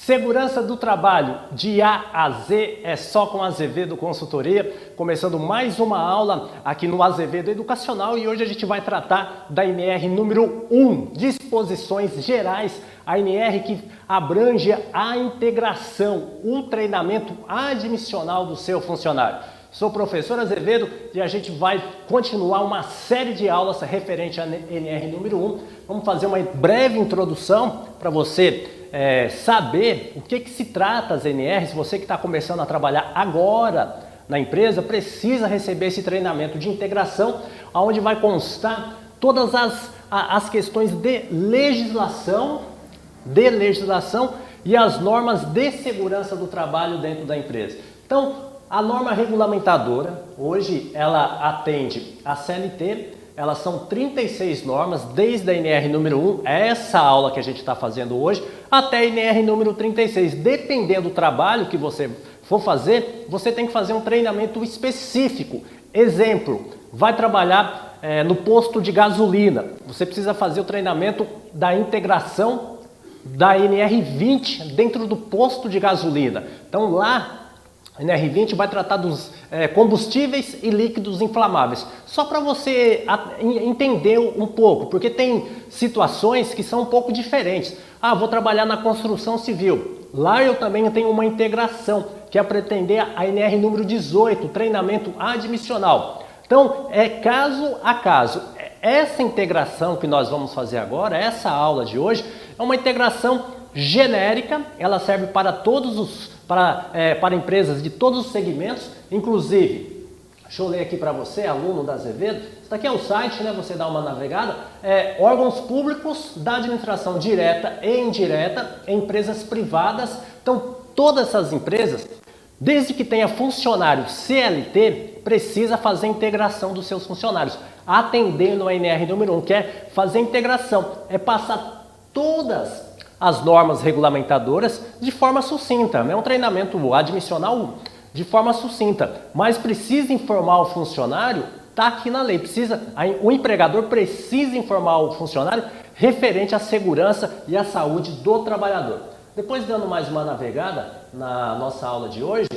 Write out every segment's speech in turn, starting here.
Segurança do trabalho, de A a Z, é só com Azevedo Consultoria. Começando mais uma aula aqui no Azevedo Educacional e hoje a gente vai tratar da NR número 1, Disposições Gerais, a NR que abrange a integração, o treinamento admissional do seu funcionário. Sou o professor Azevedo e a gente vai continuar uma série de aulas referente à NR número 1. Vamos fazer uma breve introdução para você saber o que se trata as NRs. Você que está começando a trabalhar agora na empresa precisa receber esse treinamento de integração, onde vai constar todas as questões de legislação e as normas de segurança do trabalho dentro da empresa. Então, a norma regulamentadora, hoje ela atende a CLT, elas são 36 normas, desde a NR número 1, essa aula que a gente está fazendo hoje, até a NR número 36. Dependendo do trabalho que você for fazer, você tem que fazer um treinamento específico. Exemplo, vai trabalhar no posto de gasolina, você precisa fazer o treinamento da integração da NR20 dentro do posto de gasolina. Então lá, a NR20 vai tratar dos combustíveis e líquidos inflamáveis. Só para você entender um pouco, porque tem situações que são um pouco diferentes. Ah, vou trabalhar na construção civil. Lá eu também tenho uma integração, que é pretender a NR número 18, treinamento admissional. Então, é caso a caso. Essa integração que nós vamos fazer agora, essa aula de hoje, é uma integração genérica, ela serve para para empresas de todos os segmentos, inclusive, deixa eu ler aqui para você, aluno da Azevedo, isso aqui é o site, né? Você dá uma navegada, órgãos públicos da administração direta e indireta, empresas privadas. Então, todas essas empresas, desde que tenha funcionário CLT, precisa fazer a integração dos seus funcionários, atendendo a NR número 1, que é fazer a integração, é passar todas as normas regulamentadoras de forma sucinta. É um treinamento admissional de forma sucinta, mas precisa informar o funcionário, está aqui na lei, o empregador precisa informar o funcionário referente à segurança e à saúde do trabalhador. Depois, dando mais uma navegada na nossa aula de hoje,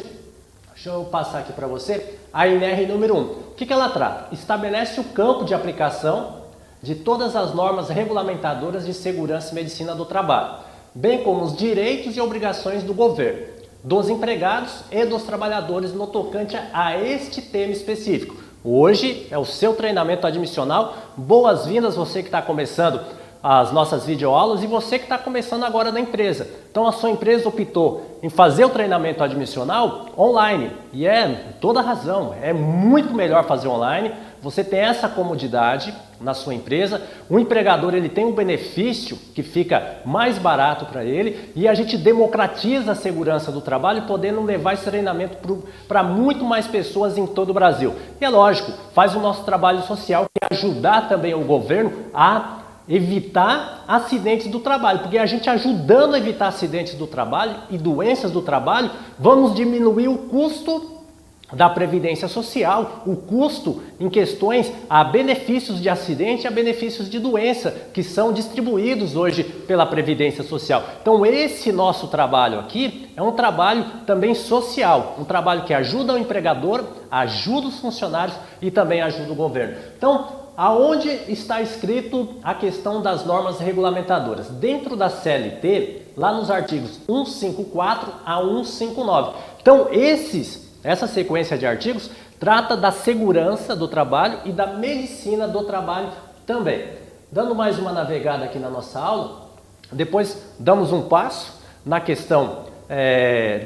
deixa eu passar aqui para você a NR número 1. O que ela trata? Estabelece o campo de aplicação de todas as normas regulamentadoras de segurança e medicina do trabalho, bem como os direitos e obrigações do governo, dos empregados e dos trabalhadores no tocante a este tema específico. Hoje é o seu treinamento admissional. Boas-vindas você que está começando as nossas videoaulas e você que está começando agora na empresa. Então a sua empresa optou em fazer o treinamento admissional online e toda razão, é muito melhor fazer online. Você tem essa comodidade na sua empresa, o empregador ele tem um benefício que fica mais barato para ele e a gente democratiza a segurança do trabalho, podendo levar esse treinamento para muito mais pessoas em todo o Brasil. E é lógico, faz o nosso trabalho social, que é ajudar também o governo a evitar acidentes do trabalho, porque a gente ajudando a evitar acidentes do trabalho e doenças do trabalho, vamos diminuir o custo da Previdência Social, o custo em questões a benefícios de acidente e a benefícios de doença que são distribuídos hoje pela Previdência Social. Então esse nosso trabalho aqui é um trabalho também social, um trabalho que ajuda o empregador, ajuda os funcionários e também ajuda o governo. Então, aonde está escrito a questão das normas regulamentadoras? Dentro da CLT, lá nos artigos 154 a 159. Então essa sequência de artigos trata da segurança do trabalho e da medicina do trabalho também. Dando mais uma navegada aqui na nossa aula, depois damos um passo na questão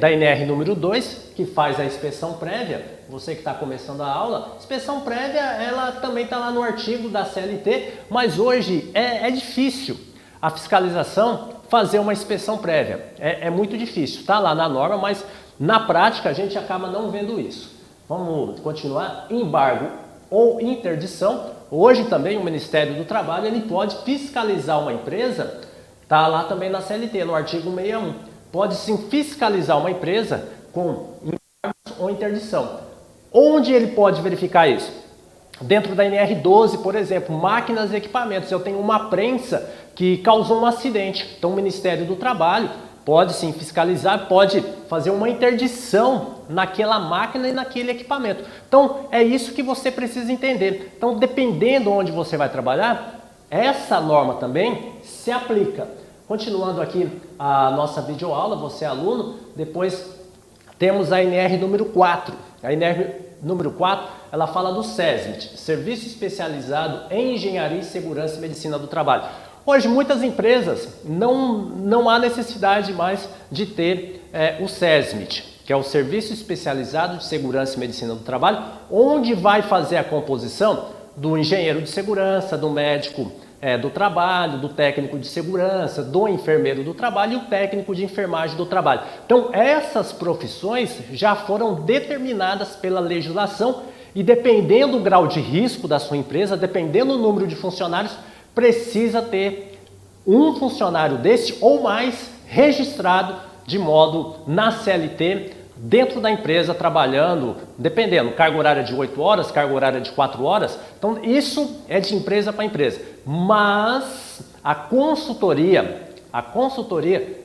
da NR número 2, que faz a inspeção prévia. Você que está começando a aula, inspeção prévia, ela também está lá no artigo da CLT, mas hoje é difícil a fiscalização fazer uma inspeção prévia. É muito difícil, está lá na norma, mas na prática a gente acaba não vendo isso. Vamos continuar. Embargo ou interdição. Hoje também o Ministério do Trabalho ele pode fiscalizar uma empresa, está lá também na CLT, no artigo 61. Pode sim fiscalizar uma empresa com embargos ou interdição. Onde ele pode verificar isso? Dentro da NR12, por exemplo, máquinas e equipamentos. Eu tenho uma prensa que causou um acidente. Então o Ministério do Trabalho pode sim fiscalizar, pode fazer uma interdição naquela máquina e naquele equipamento. Então, é isso que você precisa entender. Então, dependendo onde você vai trabalhar, essa norma também se aplica. Continuando aqui a nossa videoaula, você é aluno, depois temos a NR número 4. A NR número 4, ela fala do SESMIT, Serviço Especializado em Engenharia, Segurança e Medicina do Trabalho. Hoje, muitas empresas não há necessidade mais de ter o SESMIT, que é o Serviço Especializado de Segurança e Medicina do Trabalho, onde vai fazer a composição do engenheiro de segurança, do médico do trabalho, do técnico de segurança, do enfermeiro do trabalho e o técnico de enfermagem do trabalho. Então, essas profissões já foram determinadas pela legislação e dependendo do grau de risco da sua empresa, dependendo do número de funcionários, precisa ter um funcionário desse ou mais registrado de modo na CLT, dentro da empresa, trabalhando, dependendo, carga horária de 8 horas, carga horária de 4 horas. Então, isso é de empresa para empresa. Mas a consultoria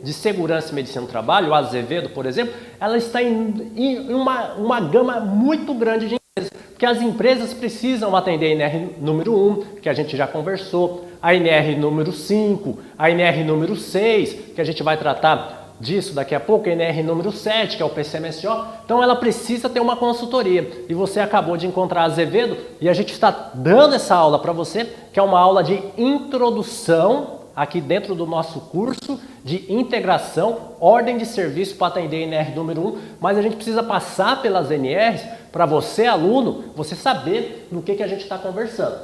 de segurança e medicina do trabalho, o Azevedo, por exemplo, ela está em uma gama muito grande de empresas, porque as empresas precisam atender a NR número 1, que a gente já conversou, a NR número 5, a NR número 6, que a gente vai tratar disso daqui a pouco, a NR número 7, que é o PCMSO. Então ela precisa ter uma consultoria. E você acabou de encontrar a Azevedo e a gente está dando essa aula para você, que é uma aula de introdução aqui dentro do nosso curso de integração, ordem de serviço para atender a NR número 1, mas a gente precisa passar pelas NRs para você, aluno, você saber no que a gente está conversando.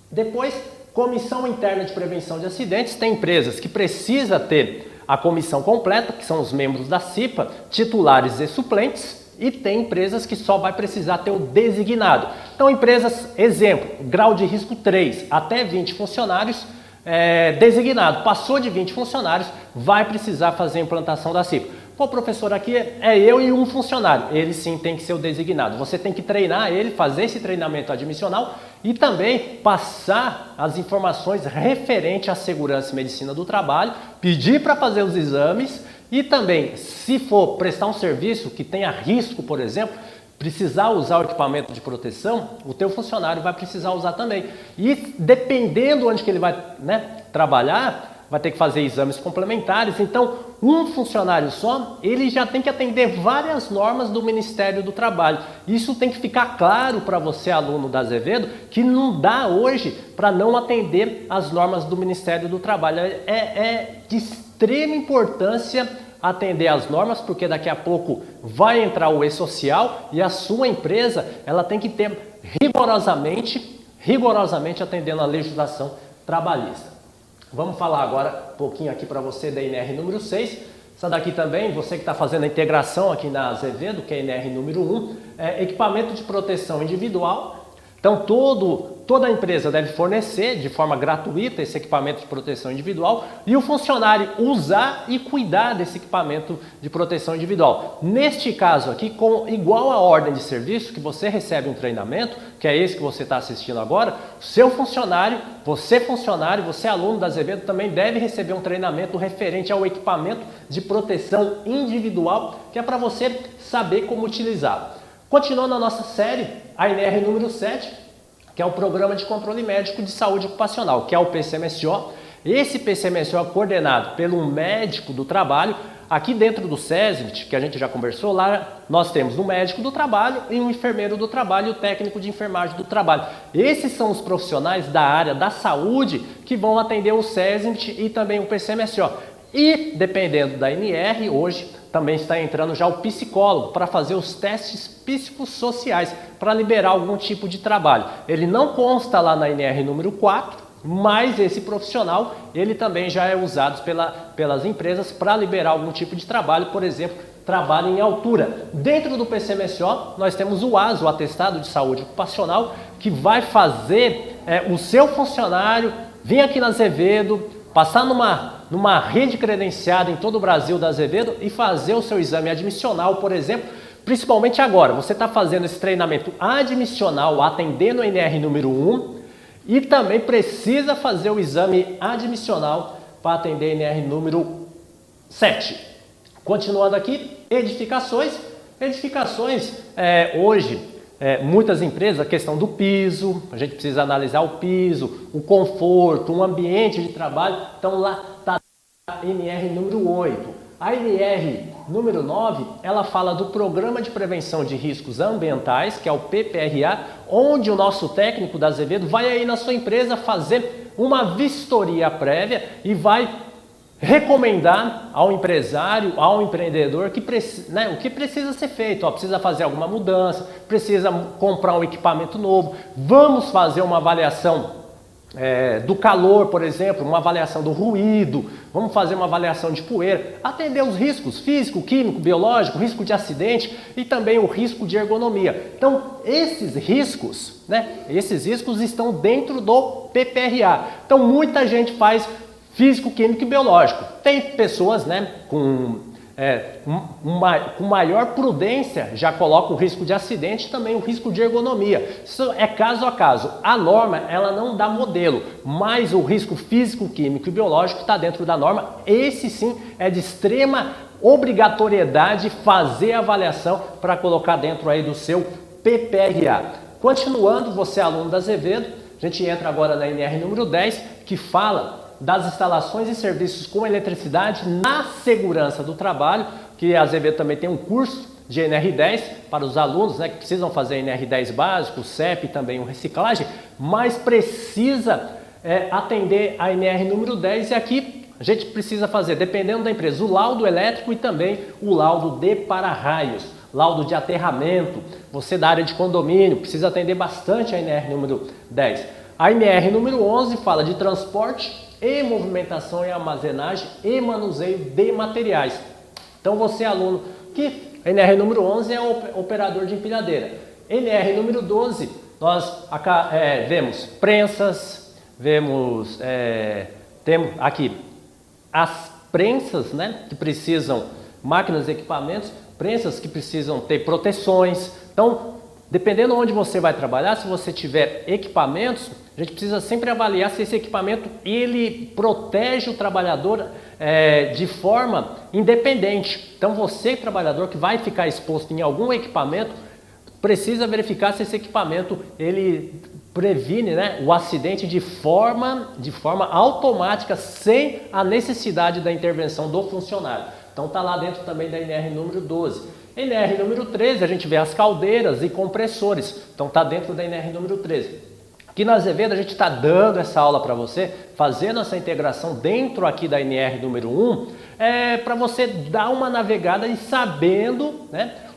Depois, comissão interna de prevenção de acidentes. Tem empresas que precisam ter a comissão completa, que são os membros da CIPA, titulares e suplentes, e tem empresas que só vai precisar ter o designado. Então, empresas, exemplo, grau de risco 3, até 20 funcionários, designado. Passou de 20 funcionários, vai precisar fazer a implantação da CIPA. Pô, professor, aqui é eu e um funcionário. Ele sim tem que ser o designado. Você tem que treinar ele, fazer esse treinamento admissional e também passar as informações referentes à segurança e medicina do trabalho, pedir para fazer os exames e também, se for prestar um serviço que tenha risco, por exemplo, precisar usar o equipamento de proteção, o teu funcionário vai precisar usar também. E dependendo onde que ele vai trabalhar, vai ter que fazer exames complementares. Então, um funcionário só, ele já tem que atender várias normas do Ministério do Trabalho. Isso tem que ficar claro para você, aluno da Azevedo, que não dá hoje para não atender as normas do Ministério do Trabalho. É de extrema importância atender as normas, porque daqui a pouco vai entrar o E-Social e a sua empresa, ela tem que ter rigorosamente atendendo a legislação trabalhista. Vamos falar agora um pouquinho aqui para você da NR número 6. Essa daqui também, você que está fazendo a integração aqui na Azevedo, que é a NR número 1, equipamento de proteção individual. Então, toda a empresa deve fornecer de forma gratuita esse equipamento de proteção individual e o funcionário usar e cuidar desse equipamento de proteção individual. Neste caso aqui, igual a ordem de serviço, que você recebe um treinamento, que é esse que você está assistindo agora, seu funcionário, você aluno da Azevedo, também deve receber um treinamento referente ao equipamento de proteção individual, que é para você saber como utilizar. Continuando a nossa série, a NR número 7, que é o Programa de Controle Médico de Saúde Ocupacional, que é o PCMSO. Esse PCMSO é coordenado pelo médico do trabalho. Aqui dentro do SESMIT, que a gente já conversou, lá nós temos um médico do trabalho e um enfermeiro do trabalho e o técnico de enfermagem do trabalho. Esses são os profissionais da área da saúde que vão atender o SESMIT e também o PCMSO. E, dependendo da NR, hoje também está entrando já o psicólogo para fazer os testes psicossociais, para liberar algum tipo de trabalho. Ele não consta lá na NR número 4, mas esse profissional, ele também já é usado pelas empresas para liberar algum tipo de trabalho, por exemplo, trabalho em altura. Dentro do PCMSO, nós temos o ASO, o Atestado de Saúde Ocupacional, que vai fazer o seu funcionário vir aqui na Azevedo, passar numa rede credenciada em todo o Brasil da Azevedo e fazer o seu exame admissional, por exemplo, principalmente agora. Você está fazendo esse treinamento admissional, atendendo a NR número 1 e também precisa fazer o exame admissional para atender a NR número 7. Continuando aqui, edificações. Edificações, hoje, muitas empresas, a questão do piso, a gente precisa analisar o piso, o conforto, o ambiente de trabalho. Então lá está a NR número 8. A NR número 9, ela fala do Programa de Prevenção de Riscos Ambientais, que é o PPRA, onde o nosso técnico da Azevedo vai aí na sua empresa fazer uma vistoria prévia e vai recomendar ao empresário, ao empreendedor o que precisa ser feito. Precisa fazer alguma mudança, precisa comprar um equipamento novo, vamos fazer uma avaliação do calor, por exemplo, uma avaliação do ruído, vamos fazer uma avaliação de poeira, atender os riscos físico, químico, biológico, risco de acidente e também o risco de ergonomia. Então, esses riscos estão dentro do PPRA. Então, muita gente faz físico, químico e biológico. Tem pessoas com maior prudência já colocam o risco de acidente e também o risco de ergonomia. Isso é caso a caso. A norma ela não dá modelo, mas o risco físico, químico e biológico está dentro da norma. Esse sim é de extrema obrigatoriedade fazer a avaliação para colocar dentro aí do seu PPRA. Continuando, você é aluno da Azevedo, a gente entra agora na NR número 10, que fala das instalações e serviços com eletricidade na segurança do trabalho, que a Azevedo também tem um curso de NR10 para os alunos que precisam fazer NR10 básico, CEP e também reciclagem, mas precisa atender a NR número 10 e aqui a gente precisa fazer, dependendo da empresa, o laudo elétrico e também o laudo de para-raios, laudo de aterramento. Você da área de condomínio precisa atender bastante a NR número 10. A NR número 11 fala de transporte e movimentação e armazenagem e manuseio de materiais. Então você aluno que NR número 11 é o operador de empilhadeira. NR número 12 nós vemos prensas, temos aqui as prensas que precisam, máquinas e equipamentos, prensas que precisam ter proteções. Então, dependendo onde você vai trabalhar, se você tiver equipamentos, a gente precisa sempre avaliar se esse equipamento ele protege o trabalhador de forma independente. Então você, trabalhador que vai ficar exposto em algum equipamento, precisa verificar se esse equipamento ele previne o acidente de forma automática, sem a necessidade da intervenção do funcionário. Então está lá dentro também da NR número 12. NR número 13, a gente vê as caldeiras e compressores. Então está dentro da NR número 13. Aqui na Azevedo a gente está dando essa aula para você, fazendo essa integração dentro aqui da NR número 1, para você dar uma navegada e sabendo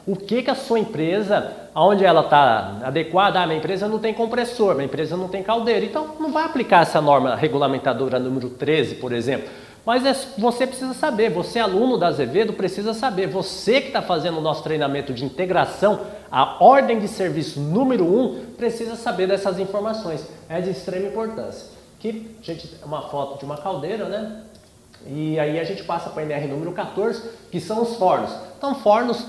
o que a sua empresa, onde ela está adequada. Minha empresa não tem compressor, minha empresa não tem caldeira, então não vai aplicar essa norma regulamentadora número 13, por exemplo. Mas você precisa saber, você aluno da Azevedo precisa saber, você que está fazendo o nosso treinamento de integração, a ordem de serviço número 1, precisa saber dessas informações, é de extrema importância. Aqui a gente tem uma foto de uma caldeira, e aí a gente passa para a NR número 14, que são os fornos. Então fornos,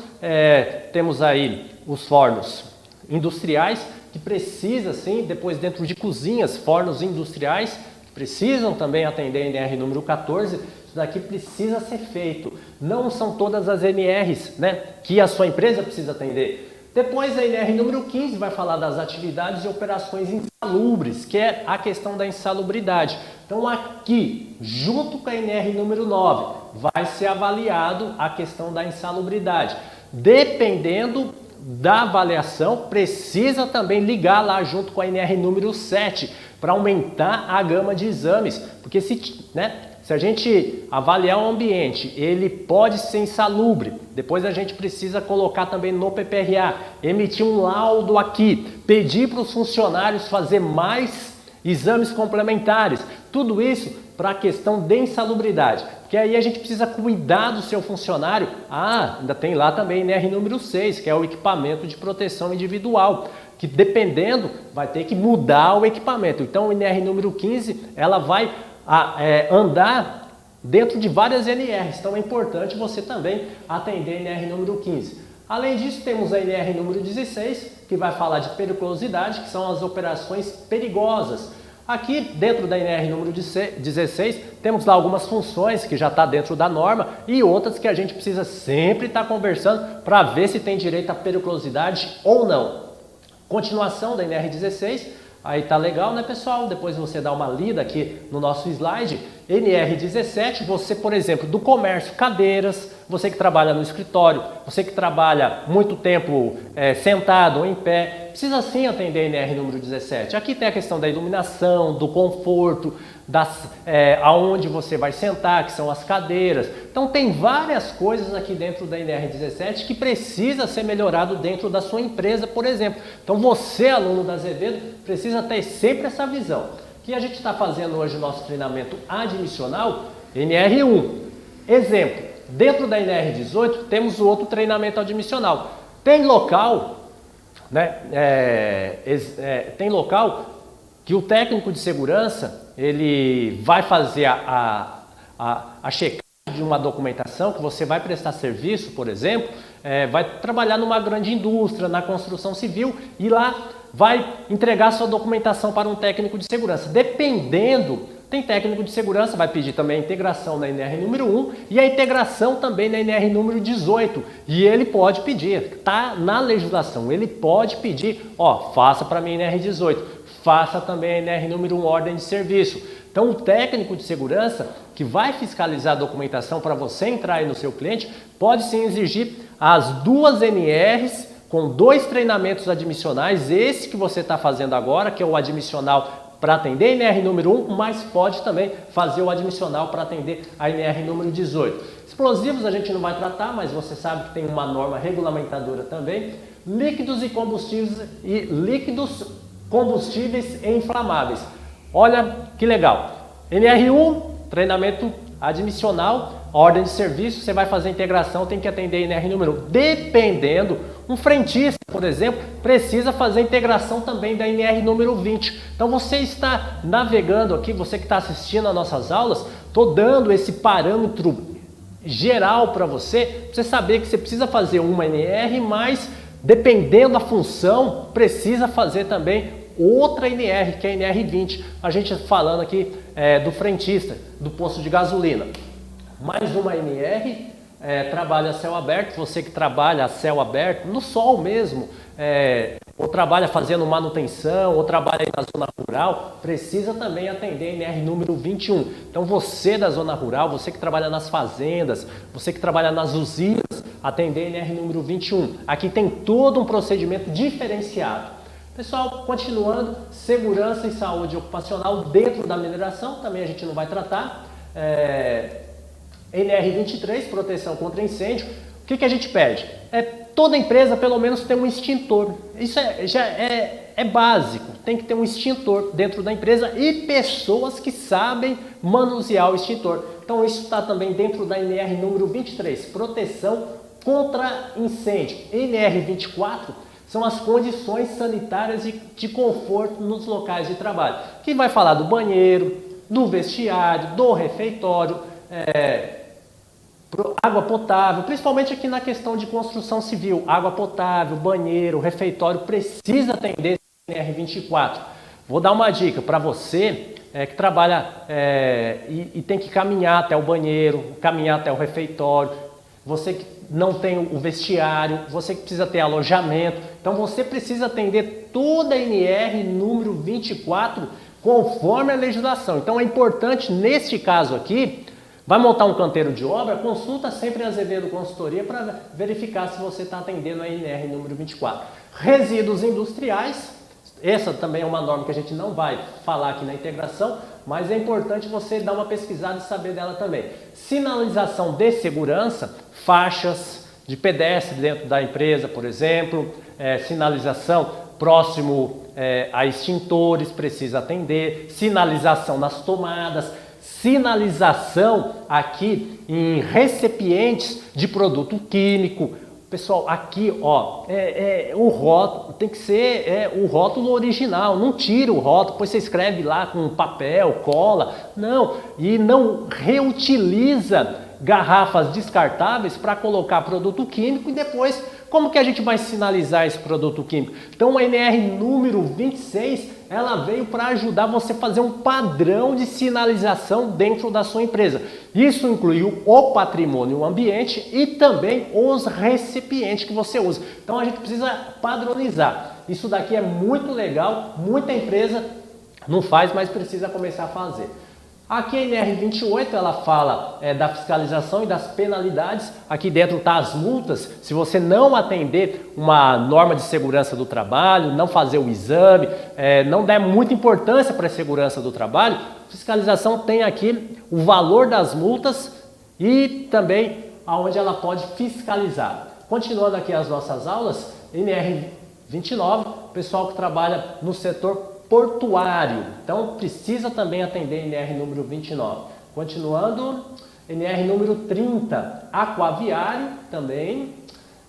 temos aí os fornos industriais, que precisa sim, depois dentro de cozinhas, fornos industriais, precisam também atender a NR número 14, isso daqui precisa ser feito. Não são todas as NRs que a sua empresa precisa atender. Depois a NR número 15 vai falar das atividades e operações insalubres, que é a questão da insalubridade. Então aqui, junto com a NR número 9, vai ser avaliado a questão da insalubridade. Dependendo da avaliação, precisa também ligar lá junto com a NR número 7 para aumentar a gama de exames, porque se a gente avaliar o ambiente, ele pode ser insalubre, depois a gente precisa colocar também no PPRA, emitir um laudo aqui, pedir para os funcionários fazer mais exames complementares, tudo isso para a questão de insalubridade, porque aí a gente precisa cuidar do seu funcionário. Ainda tem lá também NR número 6, que é o equipamento de proteção individual, que dependendo vai ter que mudar o equipamento. Então a NR número 15 ela vai andar dentro de várias NRs, então é importante você também atender a NR número 15. Além disso, temos a NR número 16, que vai falar de periculosidade, que são as operações perigosas. Aqui dentro da NR número 16 temos lá algumas funções que já está dentro da norma e outras que a gente precisa sempre estar conversando para ver se tem direito à periculosidade ou não. Continuação da NR 16, aí tá legal, né, pessoal? Depois você dá uma lida aqui no nosso slide. NR 17, você, por exemplo, do comércio, cadeiras, você que trabalha no escritório, você que trabalha muito tempo sentado ou em pé, precisa sim atender a NR número 17. Aqui tem a questão da iluminação, do conforto, aonde você vai sentar, que são as cadeiras. Então tem várias coisas aqui dentro da NR 17 que precisa ser melhorado dentro da sua empresa, por exemplo. Então você, aluno da Azevedo, precisa ter sempre essa visão. Que a gente está fazendo hoje o nosso treinamento admissional, NR1. Exemplo, dentro da NR18 temos o outro treinamento admissional. Tem local, né, tem local que o técnico de segurança ele vai fazer a checagem de uma documentação que você vai prestar serviço, por exemplo, vai trabalhar numa grande indústria, na construção civil e lá vai entregar sua documentação para um técnico de segurança. Dependendo, tem técnico de segurança, vai pedir também a integração na NR número 1 e a integração também na NR número 18. E ele pode pedir, tá na legislação, ele pode pedir, ó, faça para mim NR 18, faça também a NR número 1 ordem de serviço. Então o técnico de segurança que vai fiscalizar a documentação para você entrar aí no seu cliente, pode sim exigir as duas NRs com 2 treinamentos admissionais, esse que você está fazendo agora, que é o admissional para atender a NR número 1, mas pode também fazer o admissional para atender a NR número 18. Explosivos a gente não vai tratar, mas você sabe que tem uma norma regulamentadora também. Líquidos e líquidos, combustíveis e inflamáveis. Olha que legal. NR1, treinamento admissional, ordem de serviço, você vai fazer a integração, tem que atender a NR número 1. Dependendo, um frentista, por exemplo, precisa fazer a integração também da NR número 20. Então você está navegando aqui, você que está assistindo às nossas aulas, estou dando esse parâmetro geral para você saber que você precisa fazer uma NR, mas dependendo da função, precisa fazer também outra NR, que é a NR 20. A gente falando aqui do frentista, do posto de gasolina. Mais uma NR, trabalha a céu aberto, você que trabalha a céu aberto, no sol mesmo, ou trabalha fazendo manutenção, ou trabalha na zona rural, precisa também atender a NR número 21. Então você da zona rural, você que trabalha nas fazendas, você que trabalha nas usinas, atender a NR número 21. Aqui tem todo um procedimento diferenciado. Pessoal, continuando, segurança e saúde ocupacional dentro da mineração, também a gente não vai tratar. NR23, proteção contra incêndio. O que a gente pede? Toda empresa pelo menos tem um extintor. Isso já é básico, tem que ter um extintor dentro da empresa e pessoas que sabem manusear o extintor. Então isso está também dentro da NR número 23, proteção contra incêndio. NR 24 são as condições sanitárias de conforto nos locais de trabalho, que vai falar do banheiro, do vestiário, do refeitório, água potável, principalmente aqui na questão de construção civil, água potável, banheiro, refeitório, precisa atender NR 24. Vou dar uma dica para você que trabalha e tem que caminhar até o banheiro, caminhar até o refeitório, você que não tem o vestiário, você que precisa ter alojamento, então você precisa atender toda a NR número 24 conforme a legislação. Então é importante, neste caso aqui, vai montar um canteiro de obra, consulta sempre a Azevedo Consultoria para verificar se você está atendendo a NR número 24. Resíduos industriais, essa também é uma norma que a gente não vai falar aqui na integração, mas é importante você dar uma pesquisada e saber dela também. Sinalização de segurança, faixas de pedestre dentro da empresa, por exemplo, sinalização próximo a extintores, precisa atender, sinalização nas tomadas, sinalização aqui em recipientes de produto químico. Pessoal, aqui ó, o rótulo tem que ser o rótulo original, não tira o rótulo, depois você escreve lá com papel, cola, não, e não reutiliza garrafas descartáveis para colocar produto químico e depois como que a gente vai sinalizar esse produto químico? Então a NR número 26, ela veio para ajudar você a fazer um padrão de sinalização dentro da sua empresa. Isso inclui o patrimônio, o ambiente e também os recipientes que você usa. Então a gente precisa padronizar. Isso daqui é muito legal, muita empresa não faz, mas precisa começar a fazer. Aqui a NR28 ela fala da fiscalização e das penalidades. Aqui dentro tá as multas. Se você não atender uma norma de segurança do trabalho, não fazer o exame, não der muita importância para a segurança do trabalho, fiscalização tem aqui o valor das multas e também aonde ela pode fiscalizar. Continuando aqui as nossas aulas, NR29, pessoal que trabalha no setor portuário, então precisa também atender NR número 29. Continuando, NR número 30, aquaviário também,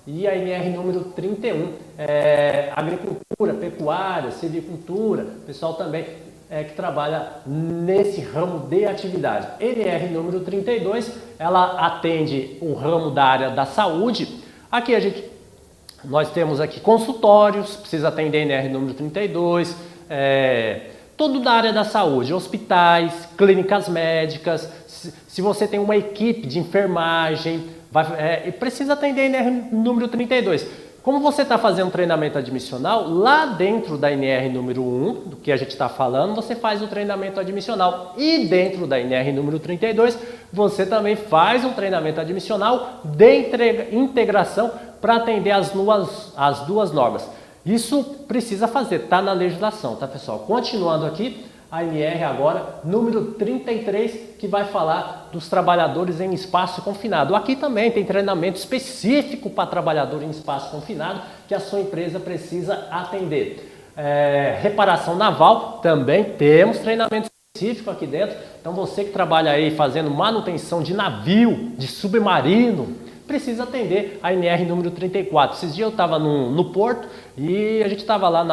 e a NR número 31, agricultura, pecuária, silvicultura, pessoal também que trabalha nesse ramo de atividade. NR número 32, ela atende o ramo da área da saúde. Aqui nós temos aqui consultórios, precisa atender NR número 32, todo da área da saúde, hospitais, clínicas médicas. Se você tem uma equipe de enfermagem, precisa atender NR número 32. Como você está fazendo treinamento admissional, lá dentro da NR número 1, do que a gente está falando, você faz o treinamento admissional. E dentro da NR número 32, você também faz um treinamento admissional de integração para atender as duas normas. Isso precisa fazer, está na legislação, tá pessoal? Continuando aqui, a NR agora, número 33, que vai falar dos trabalhadores em espaço confinado. Aqui também tem treinamento específico para trabalhador em espaço confinado, que a sua empresa precisa atender. Reparação naval, também temos treinamento específico aqui dentro. Então você que trabalha aí fazendo manutenção de navio, de submarino, precisa atender a NR número 34. Esses dias eu estava no porto e a gente estava lá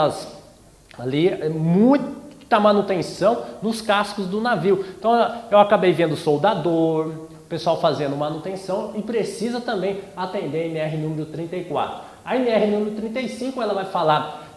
muita manutenção nos cascos do navio. Então eu acabei vendo soldador, pessoal fazendo manutenção e precisa também atender a NR número 34. A NR número 35 ela vai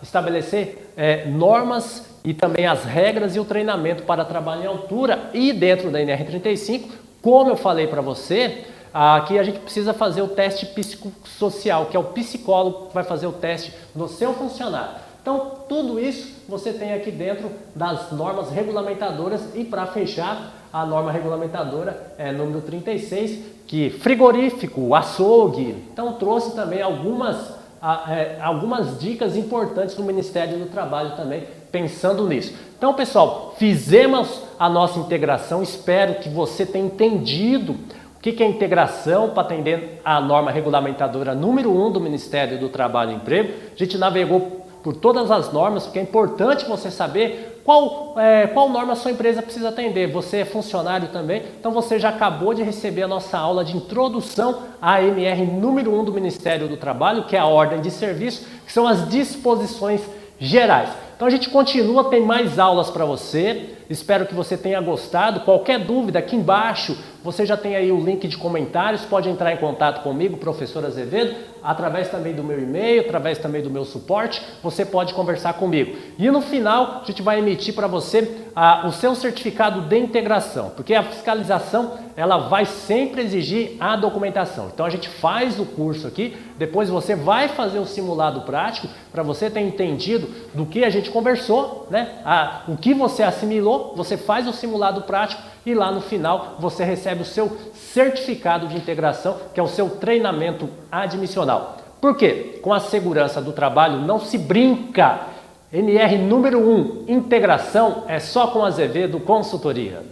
estabelecer normas e também as regras e o treinamento para trabalho em altura. E dentro da NR 35, como eu falei para você, aqui a gente precisa fazer o teste psicossocial, que é o psicólogo que vai fazer o teste no seu funcionário. Então, tudo isso você tem aqui dentro das normas regulamentadoras. E para fechar, a norma regulamentadora número 36, que frigorífico, açougue. Então, trouxe também algumas dicas importantes do Ministério do Trabalho também, pensando nisso. Então, pessoal, fizemos a nossa integração. Espero que você tenha entendido o que é integração para atender a norma regulamentadora número 1 do Ministério do Trabalho e Emprego. A gente navegou por todas as normas, porque é importante você saber qual norma a sua empresa precisa atender. Você é funcionário também, então você já acabou de receber a nossa aula de introdução à NR número 1 do Ministério do Trabalho, que é a ordem de serviço, que são as disposições gerais. Então a gente continua, tem mais aulas para você. Espero que você tenha gostado. Qualquer dúvida, aqui embaixo você já tem aí o link de comentários. Pode entrar em contato comigo, professor Azevedo, através também do meu e-mail, através também do meu suporte. Você pode conversar comigo. E no final a gente vai emitir para você o seu certificado de integração, porque a fiscalização ela vai sempre exigir a documentação. Então a gente faz o curso aqui, depois você vai fazer o simulado prático para você ter entendido do que a gente conversou, né? O que você assimilou, você faz o simulado prático e lá no final você recebe o seu certificado de integração, que é o seu treinamento admissional. Por quê? Com a segurança do trabalho não se brinca. NR número 1, integração, é só com Azevedo Consultoria.